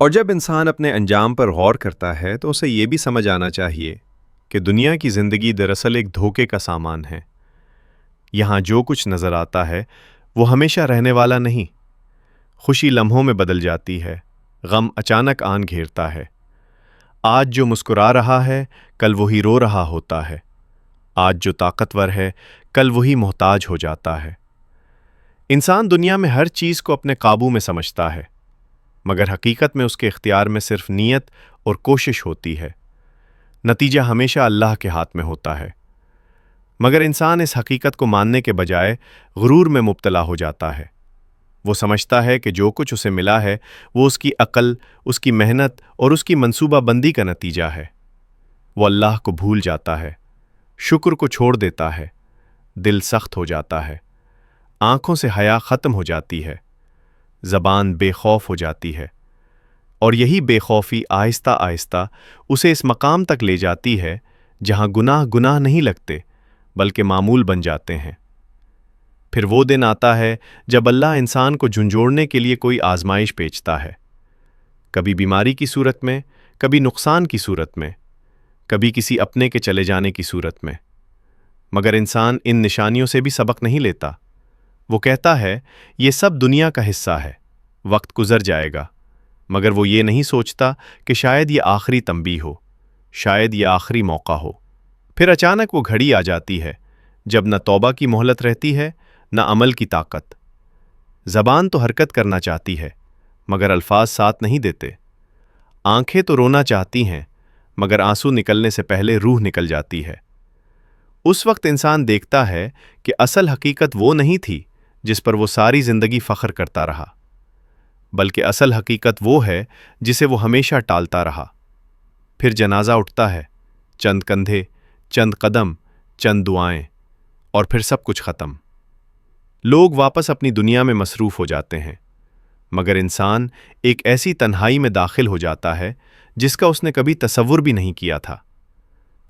اور جب انسان اپنے انجام پر غور کرتا ہے تو اسے یہ بھی سمجھ آنا چاہیے کہ دنیا کی زندگی دراصل ایک دھوکے کا سامان ہے۔ یہاں جو کچھ نظر آتا ہے وہ ہمیشہ رہنے والا نہیں۔ خوشی لمحوں میں بدل جاتی ہے، غم اچانک آن گھیرتا ہے۔ آج جو مسکرا رہا ہے کل وہی رو رہا ہوتا ہے۔ آج جو طاقتور ہے کل وہی محتاج ہو جاتا ہے۔ انسان دنیا میں ہر چیز کو اپنے قابو میں سمجھتا ہے، مگر حقیقت میں اس کے اختیار میں صرف نیت اور کوشش ہوتی ہے۔ نتیجہ ہمیشہ اللہ کے ہاتھ میں ہوتا ہے۔ مگر انسان اس حقیقت کو ماننے کے بجائے غرور میں مبتلا ہو جاتا ہے۔ وہ سمجھتا ہے کہ جو کچھ اسے ملا ہے وہ اس کی عقل، اس کی محنت اور اس کی منصوبہ بندی کا نتیجہ ہے۔ وہ اللہ کو بھول جاتا ہے، شکر کو چھوڑ دیتا ہے، دل سخت ہو جاتا ہے، آنکھوں سے حیا ختم ہو جاتی ہے، زبان بے خوف ہو جاتی ہے، اور یہی بے خوفی آہستہ آہستہ اسے اس مقام تک لے جاتی ہے جہاں گناہ نہیں لگتے بلکہ معمول بن جاتے ہیں۔ پھر وہ دن آتا ہے جب اللہ انسان کو جھنجھوڑنے کے لیے کوئی آزمائش بھیجتا ہے، کبھی بیماری کی صورت میں، کبھی نقصان کی صورت میں، کبھی کسی اپنے کے چلے جانے کی صورت میں۔ مگر انسان ان نشانیوں سے بھی سبق نہیں لیتا۔ وہ کہتا ہے یہ سب دنیا کا حصہ ہے، وقت گزر جائے گا، مگر وہ یہ نہیں سوچتا کہ شاید یہ آخری تنبیہ ہو، شاید یہ آخری موقع ہو۔ پھر اچانک وہ گھڑی آ جاتی ہے جب نہ توبہ کی مہلت رہتی ہے نہ عمل کی طاقت۔ زبان تو حرکت کرنا چاہتی ہے مگر الفاظ ساتھ نہیں دیتے۔ آنکھیں تو رونا چاہتی ہیں مگر آنسو نکلنے سے پہلے روح نکل جاتی ہے۔ اس وقت انسان دیکھتا ہے کہ اصل حقیقت وہ نہیں تھی جس پر وہ ساری زندگی فخر کرتا رہا، بلکہ اصل حقیقت وہ ہے جسے وہ ہمیشہ ٹالتا رہا۔ پھر جنازہ اٹھتا ہے، چند کندھے، چند قدم، چند دعائیں، اور پھر سب کچھ ختم۔ لوگ واپس اپنی دنیا میں مصروف ہو جاتے ہیں، مگر انسان ایک ایسی تنہائی میں داخل ہو جاتا ہے جس کا اس نے کبھی تصور بھی نہیں کیا تھا۔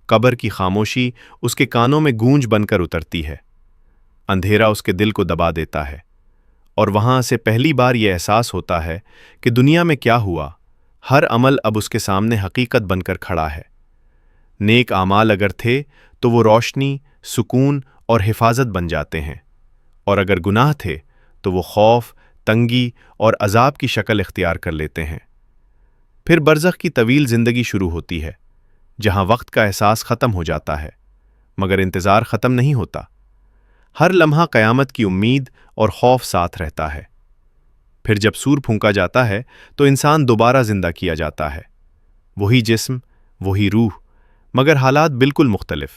قبر کی خاموشی اس کے کانوں میں گونج بن کر اترتی ہے، اندھیرا اس کے دل کو دبا دیتا ہے، اور وہاں سے پہلی بار یہ احساس ہوتا ہے کہ دنیا میں کیا ہوا۔ ہر عمل اب اس کے سامنے حقیقت بن کر کھڑا ہے۔ نیک اعمال اگر تھے تو وہ روشنی، سکون اور حفاظت بن جاتے ہیں، اور اگر گناہ تھے تو وہ خوف، تنگی اور عذاب کی شکل اختیار کر لیتے ہیں۔ پھر برزخ کی طویل زندگی شروع ہوتی ہے، جہاں وقت کا احساس ختم ہو جاتا ہے، مگر انتظار ختم نہیں ہوتا۔ ہر لمحہ قیامت کی امید اور خوف ساتھ رہتا ہے۔ پھر جب سور پھونکا جاتا ہے تو انسان دوبارہ زندہ کیا جاتا ہے، وہی جسم، وہی روح، مگر حالات بالکل مختلف۔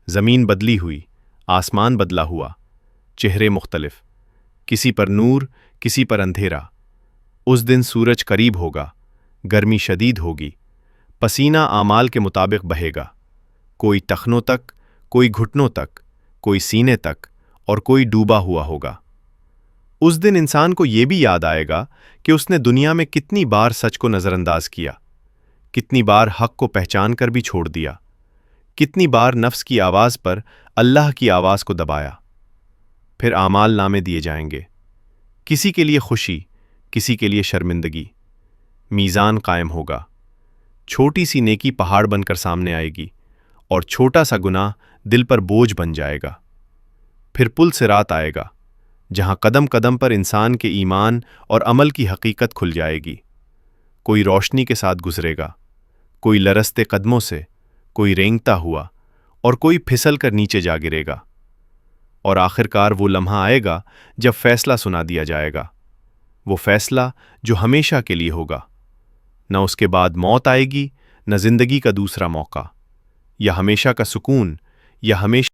زمین بدلی ہوئی، آسمان بدلا ہوا، چہرے مختلف، کسی پر نور، کسی پر اندھیرا۔ اس دن سورج قریب ہوگا، گرمی شدید ہوگی، پسینہ اعمال کے مطابق بہے گا، کوئی ٹخنوں تک، کوئی گھٹنوں تک، کوئی سینے تک، اور کوئی ڈوبا ہوا ہوگا۔ اس دن انسان کو یہ بھی یاد آئے گا کہ اس نے دنیا میں کتنی بار سچ کو نظر انداز کیا، کتنی بار حق کو پہچان کر بھی چھوڑ دیا، کتنی بار نفس کی آواز پر اللہ کی آواز کو دبایا۔ پھر اعمال نامے دیے جائیں گے، کسی کے لیے خوشی، کسی کے لیے شرمندگی۔ میزان قائم ہوگا، چھوٹی سی نیکی پہاڑ بن کر سامنے آئے گی، اور چھوٹا سا گناہ دل پر بوجھ بن جائے گا۔ پھر پل صراط آئے گا، جہاں قدم قدم پر انسان کے ایمان اور عمل کی حقیقت کھل جائے گی۔ کوئی روشنی کے ساتھ گزرے گا، کوئی لرزتے قدموں سے، کوئی رینگتا ہوا، اور کوئی پھسل کر نیچے جا گرے گا۔ اور آخرکار وہ لمحہ آئے گا جب فیصلہ سنا دیا جائے گا، وہ فیصلہ جو ہمیشہ کے لیے ہوگا۔ نہ اس کے بعد موت آئے گی، نہ زندگی کا دوسرا موقع، یا ہمیشہ کا سکون، یا ہمیشہ